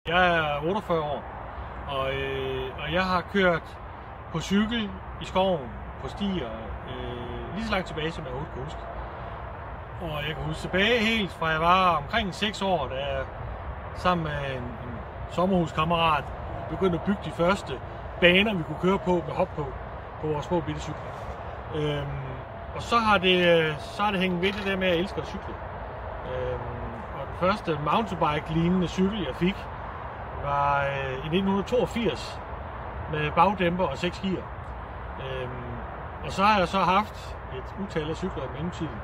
Jeg er 48 år, og jeg har kørt på cykel i skoven, på stier, lige så langt tilbage, som jeg overhovedet kan huske. Og jeg kan huske tilbage helt fra jeg var omkring 6 år, da jeg sammen med en sommerhuskammerat begyndte at bygge de første baner, vi kunne køre på med hop på vores små bitte cykler. Og så har det hængt ved det der med, at jeg elsker at cykle. Og den første mountainbike-lignende cykel, jeg fik, var i 1982 med bagdæmper og 6 gear. Og så har jeg så haft et utal af cykler i mellemtiden.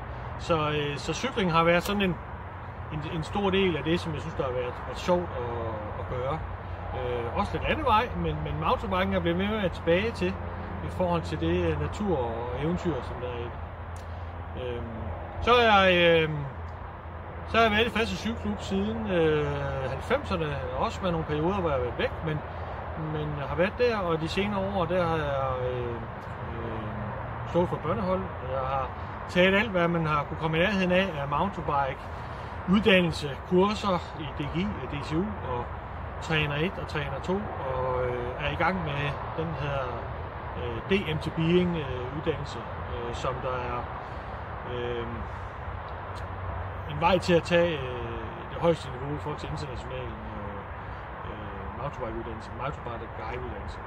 Så cykling har været sådan en stor del af det, som jeg synes, der har været sjovt at gøre. Også lidt anden vej, men mountainbiken er blevet mere tilbage til i forhold til det natur og eventyr, som der er i det. Så har jeg været i Faxe Cykelklub siden 90'erne, også med nogle perioder, hvor jeg har været væk, men har været der, og de senere år, der har jeg stået for børnehold. Jeg har taget alt, hvad man har kunne komme i nærheden af mountainbike, uddannelse, kurser i DGI, DCU og træner 1 og træner 2, og er i gang med den her DM to Being uddannelse, som der er en vej til at tage det højeste niveau i forhold til international mountainbike uddannelse, mountainbike guide uddannelse.